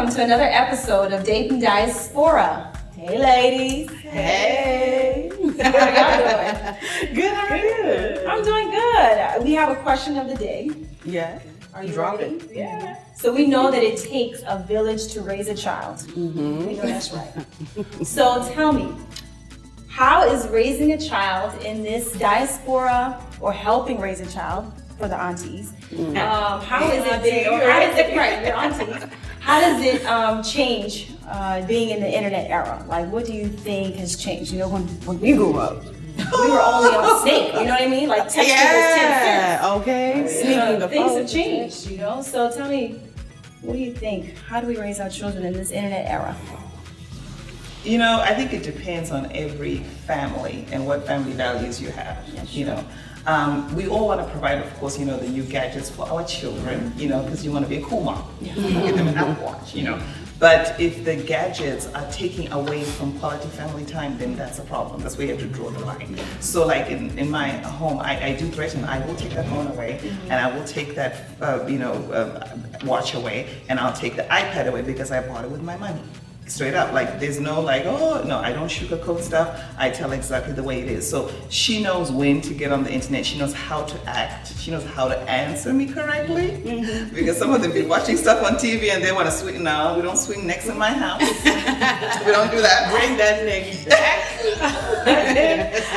welcome to another episode of Ndeipi Diaspora. Hey ladies. Hey. How y'all doing? Good, how are you? I'm doing good. We have a question of the day. Yeah. Are you Drop ready? it. Yeah. So we know that it takes a village to raise a child. Mm-hmm. We know that's right. So tell me, how is raising a child in this diaspora, or helping raise a child for the aunties? How is it right, your aunties? How does it change being in the internet era? Like, what do you think has changed? You know, when we grew up, we were only on sync. You know what I mean? Like, texting was 10 cents. Okay. Sneaking the Things phone. have changed, you know? So tell me, what do you think? How do we raise our children in this internet era? You know, I think it depends on every family and what family values you have. Yes, you know, we all want to provide, of course, you know, the new gadgets for our children, you know, because you want to be a cool mom. You give them an Apple Watch, you know. But if the gadgets are taking away from quality family time, then that's a problem. That's where you have to draw the line. So like in my home, I do threaten, I will take that phone away, and I will take that, watch away, and I'll take the iPad away because I bought it with my money. Straight up, like there's no like, oh no, I don't sugarcoat stuff. I tell exactly the way it is. So she knows when to get on the internet. She knows how to act. She knows how to answer me correctly. Because some of them be watching stuff on TV and they want to swing. No, we don't swing necks in my house. We don't do that. Bring that neck back.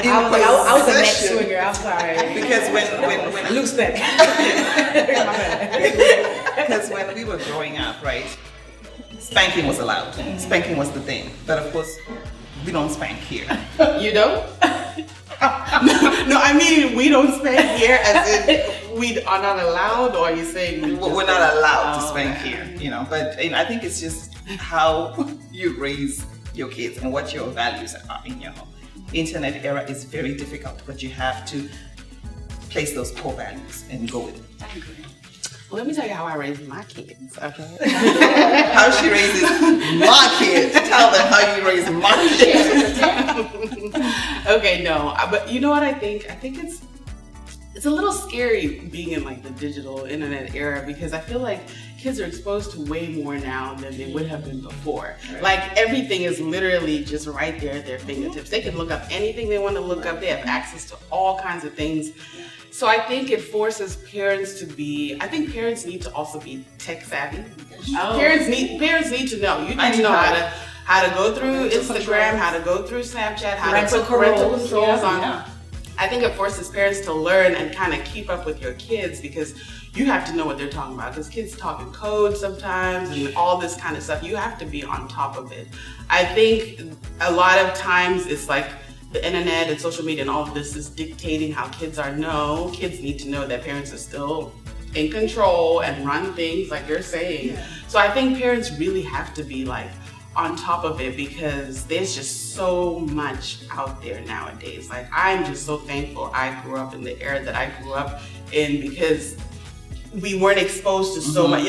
I was a neck swinger. I'm sorry. Because when Loose neck. because when we were growing up, right? Spanking was allowed. Spanking was the thing. But of course, we don't spank here. You don't? No, I mean, we don't spank here as in we are not allowed, or are you saying We're not allowed to spank here, you know. But I think it's just how you raise your kids and what your values are in your home. Internet era is very difficult, but you have to place those core values and go with it. I agree. Let me tell you how I raise my kids, okay? How she raises my kids. Tell them how you raise my kids. Okay, no, but you know what I think? I think it's a little scary being in like the digital internet era, because I feel like kids are exposed to way more now than they would have been before. Right. Like everything is literally just right there at their fingertips. They can look up anything they want to look up. They have access to all kinds of things. So I think it forces parents to be, I think parents need to also be tech savvy. Oh. Parents need to know. You need to know how to go through Instagram, how to go through Snapchat, how to put parental controls on. Yeah. I think it forces parents to learn and kind of keep up with your kids, because you have to know what they're talking about, because kids talk in code sometimes and all this kind of stuff. You have to be on top of it. I think a lot of times it's like the internet and social media and all of this is dictating how kids are. No, kids need to know that parents are still in control and run things like you're saying. Yeah. So I think parents really have to be like on top of it, because there's just so much out there nowadays. Like, I'm just so thankful I grew up in the era that I grew up in, because we weren't exposed to so much.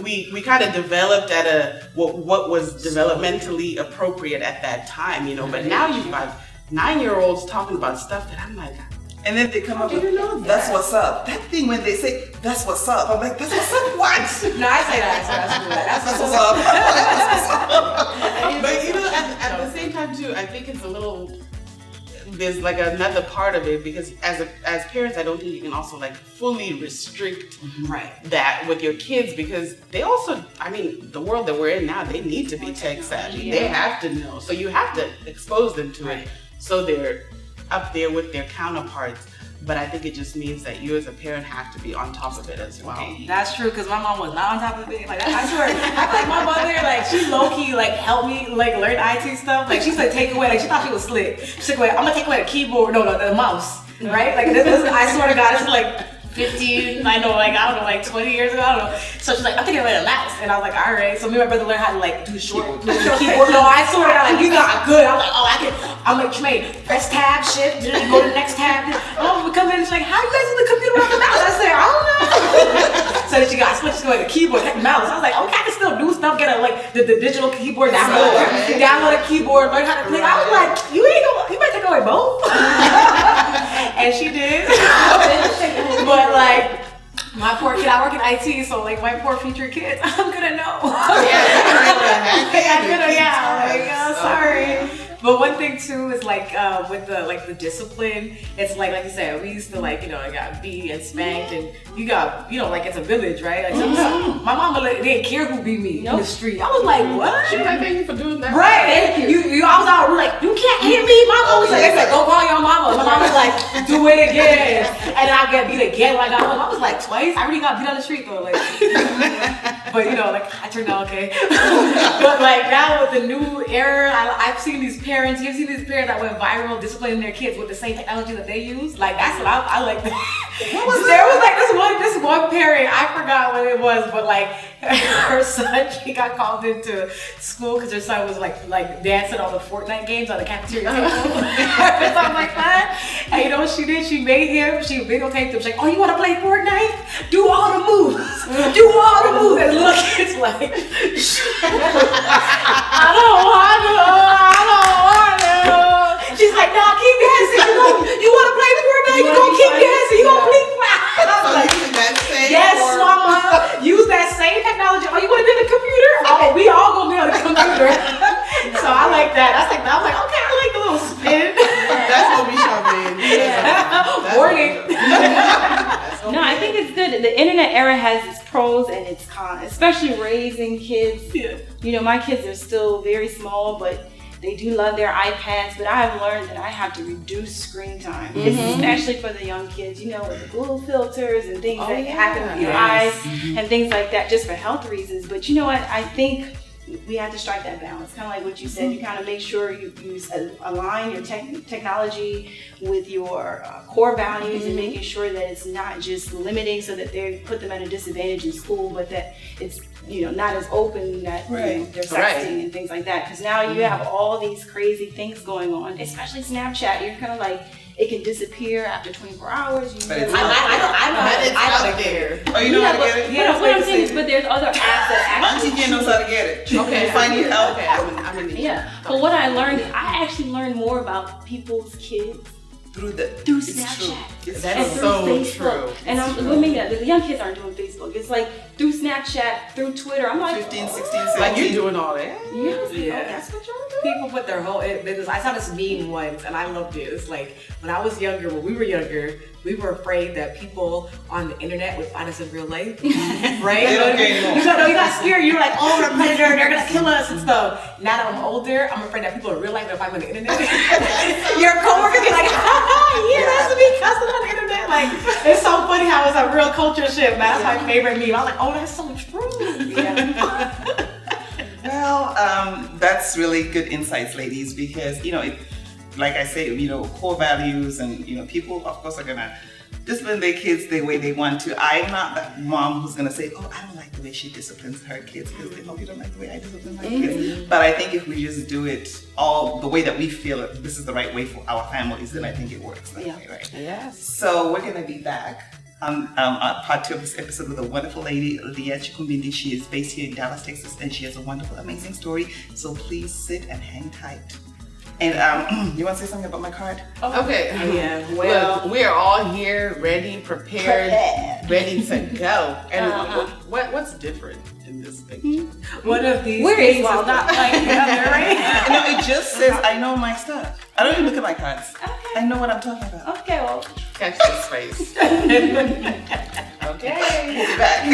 We kind of developed at what was developmentally appropriate at that time, you know. But now you've got 9-year-olds talking about stuff that I'm like, and then they come up with, that's what's up. That thing when they say, that's what's up, I'm like, that's what's up, what? No, I say that's what's up. That's what's up. But you know, at the same time too, I think it's a little, there's like another part of it, because as parents, I don't think you can also like fully restrict that with your kids, because they also, I mean, the world that we're in now, they need to be tech savvy. Yeah. They have to know. So you have to expose them to it, so they're up there with their counterparts. But I think it just means that you as a parent have to be on top of it as well. Okay, that's true, because my mom was not on top of it. Like, I swear, I feel like my mother, like, she low-key, like, helped me, like, learn IT stuff. Like, she said take away, like, she thought she was slick. She took away, I'm gonna take away the keyboard, no, the mouse, right? Like, this I swear to God, this is like 15, I don't know, like 20 years ago, I don't know. So she's like, I'm taking away the mouse. And I was like, all right. So me and my brother learned how to like do short keyboard. No, I swear to God, like, you got good. I was like, oh, I can. I'm like, Tremaine, press tab, shift, then go to the next tab. Oh, we come in and she's like, how you guys do the computer without the mouse? I said, I don't know. So then she got switched to like the keyboard, the mouse. I was like, okay, I can still do stuff, get a like the digital keyboard, download a keyboard, learn how to play. I was like, you might take away both. And she did. But like, my poor kid, I work in IT, so like my poor future kids, I'm gonna know. Yeah, Sorry. But one thing too is like with the discipline, it's like you said, we used to I got beat and spanked, and you got like it's a village, right? Like my mama didn't care who beat me in the street. I was like, what? She was like, thank you for doing that. Right? You I was out like, you can't hit me. My mama was like, go call your mama. My mama was like, do it again, and then I got beat again when I got home. I was like twice. I already got beat on the street though, like. But I turned out okay. But like now with the new era, I've seen these parents. You've seen these parents that went viral disciplining their kids with the same technology that they use. Like that's what I like. What was there was like this one parent. I forgot what it was, but like her son, she got called into school because her son was like dancing on the Fortnite games on the cafeteria table, something like that. And you know what she did? She made him. She videotaped him. She's like, "Oh, you want to play Fortnite? Do all the moves. Do all the moves." And look, it's like, I don't want to. She's like, "Nah, keep dancing. You want to play Fortnite? You gonna keep dancing. You gonna play Fortnite." I was like, yes, mama. Use that same technology. Oh, you want to be on the computer? Oh, we all gonna be on the computer. So I like that. I was like, okay, I like the little spin. That's what we shall be. Yeah. Warning. No, I think it's good. The internet era has its pros and its cons, especially raising kids. Yeah. You know, my kids are still very small, but they do love their iPads. But I have learned that I have to reduce screen time, especially for the young kids. You know, with the blue filters and things that happen with your eyes and things like that, just for health reasons. But you know what? I think we have to strike that balance. Kind of like what you said. You kind of make sure you align your technology with your core values and making sure that it's not just limiting so that they put them at a disadvantage in school, but that it's not as open that they're sexting and things like that. Because now you have all these crazy things going on, especially Snapchat. You're kind of like, it can disappear after 24 hours. I don't care. Oh, you know how to get it? Yeah, what I'm saying is, but there's other apps that actually. Auntie Jen knows how to get it. Okay, find you help. Okay, I'm in. Yeah, but what I learned, I actually learned more about people's kids through Snapchat. That's through so Facebook. true. And the young kids aren't doing Facebook. It's like through Snapchat, through Twitter. I'm like, 15, 16, 17. Like you're doing all that. Yeah. That's what y'all do. People put their whole business. I saw this meme once, and I loved it. It's like when I was younger, when we were younger, we were afraid that people on the internet would find us in real life, right? They don't care anymore. You got scared. You were like, "Oh, we're a predator. They're gonna kill us and stuff." Now that I'm older, I'm afraid that people in real life will find me on the internet. Your coworkers be like, "That's me cussing on the internet." Like it's so funny how it's a real culture shift. Man, that's my favorite meme. I was like, "Oh, that's so true." Yeah. Well, that's really good insights, ladies, because, like I say, core values and, people, of course, are going to discipline their kids the way they want to. I'm not that mom who's going to say, "Oh, I don't like the way she disciplines her kids because they probably don't like the way I discipline my kids." But I think if we just do it all the way that we feel this is the right way for our families, then I think it works that way, right? Yes. So we're going to be back on part 2 of this episode with a wonderful lady, Leah Chikumbindi. She is based here in Dallas, Texas, and she has a wonderful, amazing story. So please sit and hang tight. And you want to say something about my card? Okay. Yeah. Well, we are all here, ready, prepared, ready to go. And what's different in this picture? One of these Where things is is not like the other, right? No, it just says I know my stuff. I don't even look at my cards. Okay. I know what I'm talking about. Okay, well. Catch this face. Okay. We'll be back.